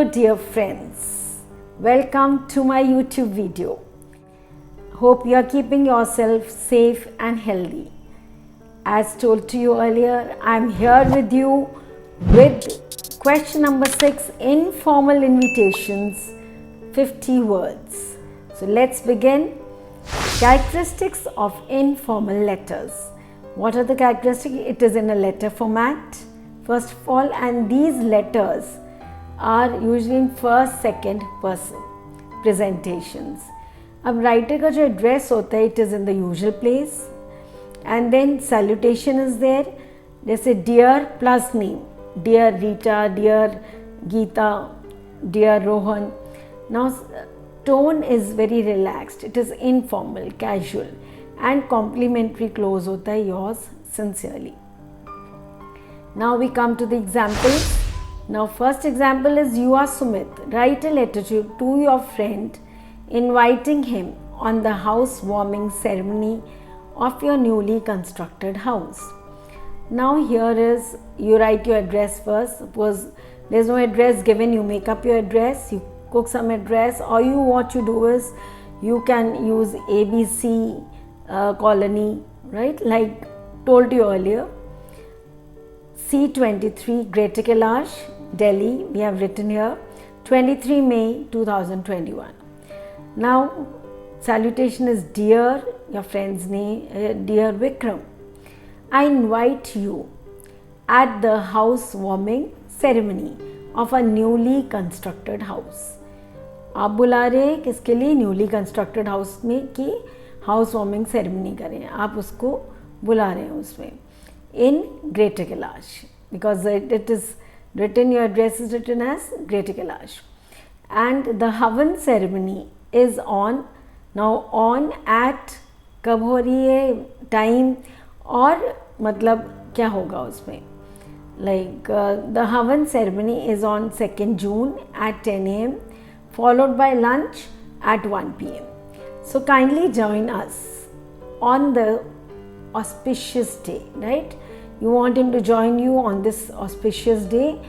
Hello dear friends, welcome to my YouTube video. Hope you are keeping yourself safe and healthy. As told to you earlier, I am here with you with question number 6, informal invitations, 50 words. So let's begin. Characteristics of informal letters. What are the characteristics? It is in a letter format, first of all, and these letters are usually in first, second person presentations. अब writer का जो address होता है, it is in the usual place, and then salutation is there, जैसे dear plus name, dear Rita, dear Geeta, dear Rohan. Now tone is very relaxed, it is informal, casual, and complimentary close होता है, yours sincerely. Now we come to the examples. Now first example is, you are Sumit. Write a letter to your friend inviting him on the housewarming ceremony of your newly constructed house. Now here is, you write your address first. Suppose there is no address given, you make up your address, you cook some address, or what you do is you can use ABC colony, right, like told you earlier. C23 Greater Kailash, Delhi, we have written here, 23 May 2021. Now salutation is, dear, your friend's name, dear Vikram, I invite you at the housewarming ceremony of a newly constructed house. आप बुला रहे हैं किसके लिए? Newly constructed house में कि house warming ceremony करें, आप उसको बुला रहे हैं उसमें in Greater Kailash, because it is written, your address is written as Greater Kailash, and the Havan ceremony is on. Now on at कब हो रही है, टाइम, और मतलब क्या होगा उसमें, like the Havan ceremony is on 2nd June at 10 AM followed by lunch at 1 PM. So kindly join us on the auspicious day, right? You want him to join you on this auspicious day.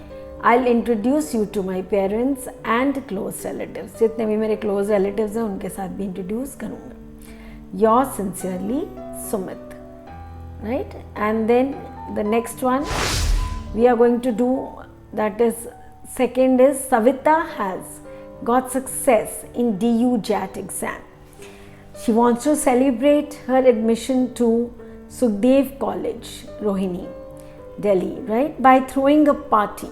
I'll introduce you to my parents and close relatives. जितने भी मेरे close relatives हैं उनके साथ भी introduce करूँगा. Yours sincerely, Sumit, right? And then the next one we are going to do, that is second is, Savita has got success in DU JAT exam. She wants to celebrate her admission to Sukhdev College, Rohini, Delhi, right, by throwing a party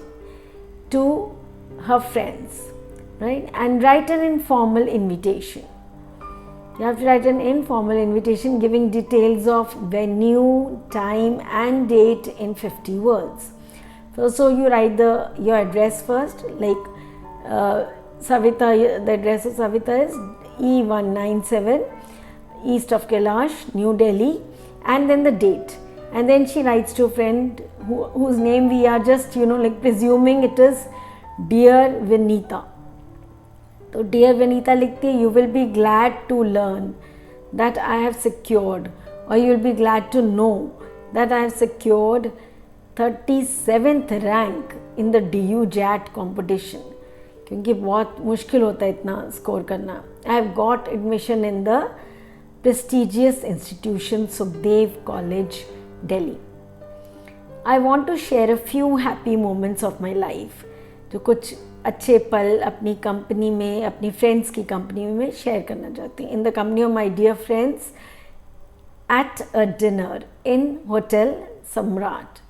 to her friends, right, and write an informal invitation. You have to write an informal invitation giving details of venue, time and date in 50 words. So you write your address first, like Savita, the address of Savita is E197 East of Kailash, New Delhi, and then the date, and then she writes to a friend whose name we are just like presuming it is dear Vinita. So dear Vinita लिखती है, you will be glad to learn that I have secured, or you will be glad to know that I have secured 37th rank in the DU JAT competition, क्योंकि बहुत मुश्किल होता है इतना score करना. I have got admission in the prestigious institution Sukhdev College, Delhi. I want to share a few happy moments of my life. जो कुछ अच्छे पल अपनी कंपनी में, अपनी फ्रेंड्स की कंपनी में शेयर करना चाहती हूँ. In the company of my dear friends at a dinner in Hotel Samrat.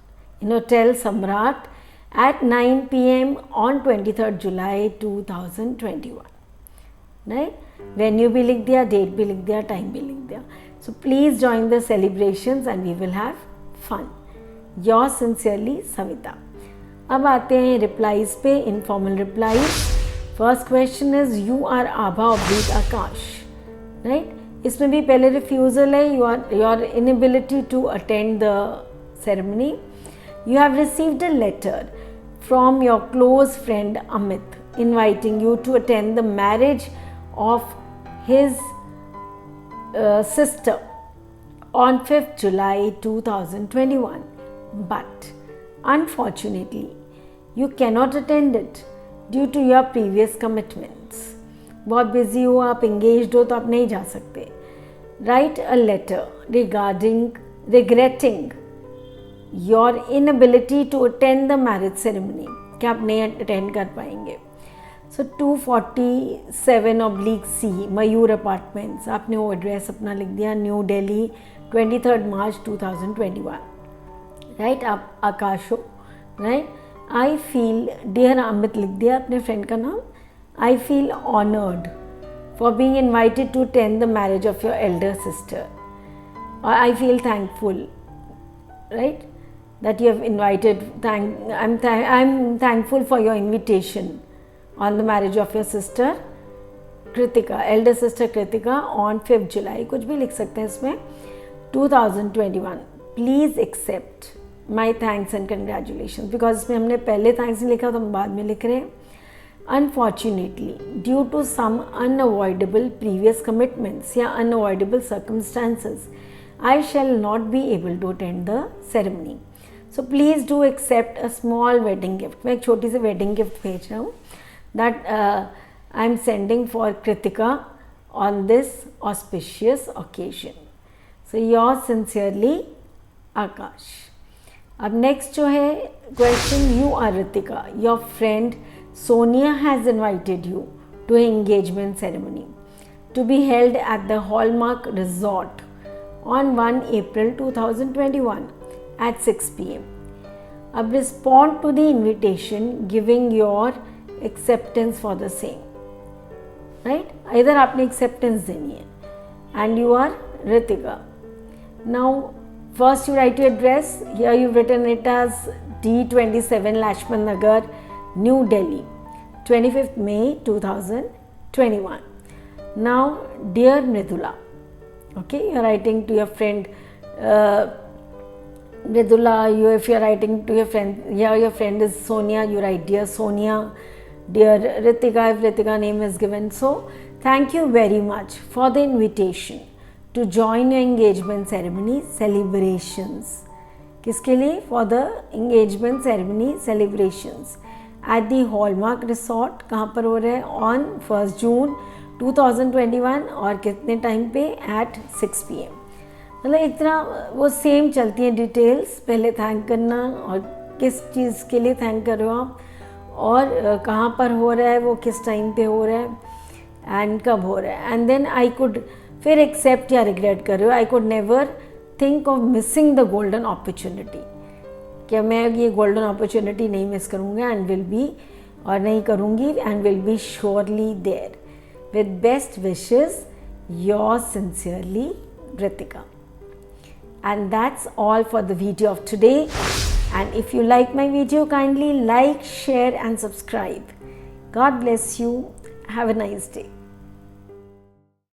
In Hotel Samrat at 9 PM on 23rd July 2021. Right? Venue भी लिख दिया, डेट भी लिख दिया, टाइम भी लिख दिया. So please join the celebrations and we will have fun. Yours sincerely, Savita. अब आते हैं रिप्लाईज पे, informal replies. First question is, you are Abha oblige Akash, right. इसमें भी पहले रिफ्यूजल है, your inability to attend the ceremony. You have received a letter from your close friend Amit inviting you to attend the marriage of his sister on 5th July 2021, but unfortunately you cannot attend it due to your previous commitments. बहुत busy हो आप, engaged हो तो आप नहीं जा सकते। Write a letter regretting your inability to attend the marriage ceremony, कि आप नहीं अटेंड कर पाएंगे। सो 247/C मयूर अपार्टमेंट्स, आपने वो एड्रेस अपना लिख दिया, न्यू दिल्ली, 23 मार्च 2021। राइट, आप आकाश हो। Right, I feel, dear Amit लिख दिया अपने फ्रेंड का नाम। I feel honoured for being invited to attend the marriage of your elder sister, और I feel thankful, right, that you have invited. I'm thankful for your invitation on the marriage of your sister Kritika, elder sister Kritika, on 5th July, कुछ भी लिख सकते हैं इसमें, 2021. Please accept my thanks and congratulations, because इसमें हमने पहले thanks नहीं लिखा तो हम बाद में लिख रहे हैं। Unfortunately, due to some unavoidable previous commitments या unavoidable circumstances, I shall not be able to attend the ceremony. So please do accept a small wedding gift. मैं एक छोटी सी wedding gift भेज रहा हूँ that I am sending for Kritika on this auspicious occasion. So yours sincerely, Akash. अब next जो है question, you are Ritika. Your friend Sonia has invited you to an engagement ceremony to be held at the Hallmark Resort on 1 April 2021. at 6 p.m. अब respond to the invitation giving your acceptance for the same. Right? इधर आपने acceptance देनी है and you are Ritika. Now first you write your address. Here you've written it as D27 Lashman Nagar, New Delhi, 25th May 2021. Now dear Mridula, okay, you're writing to your friend Mridula, if you're writing to your friend, here your friend is Sonia, you write dear Sonia, dear Ritika if Ritika name is given. So thank you very much for the invitation to join your engagement ceremony celebrations. किसके लिए? For the engagement ceremony celebrations at the Hallmark Resort. कहाँ पर हो रहा है? On 1st June 2021 और कितने time पे? At 6 p.m. मतलब इतना वो सेम चलती हैं डिटेल्स, पहले थैंक करना और किस चीज़ के लिए थैंक कर रहे हो आप, और कहाँ पर हो रहा है, वो किस टाइम पे हो रहा है एंड कब हो रहा है, एंड देन आई कुड, फिर एक्सेप्ट या रिग्रेट कर रहे हो, I could never think of missing the golden opportunity, क्या मैं ये गोल्डन अपॉर्चुनिटी नहीं मिस करूँगा एंड विल बी, और नहीं करूँगी and will be surely there, with best wishes, yours sincerely Ritika. And that's all for the video of today. And if you like my video, kindly like, share and subscribe. God bless you. Have a nice day.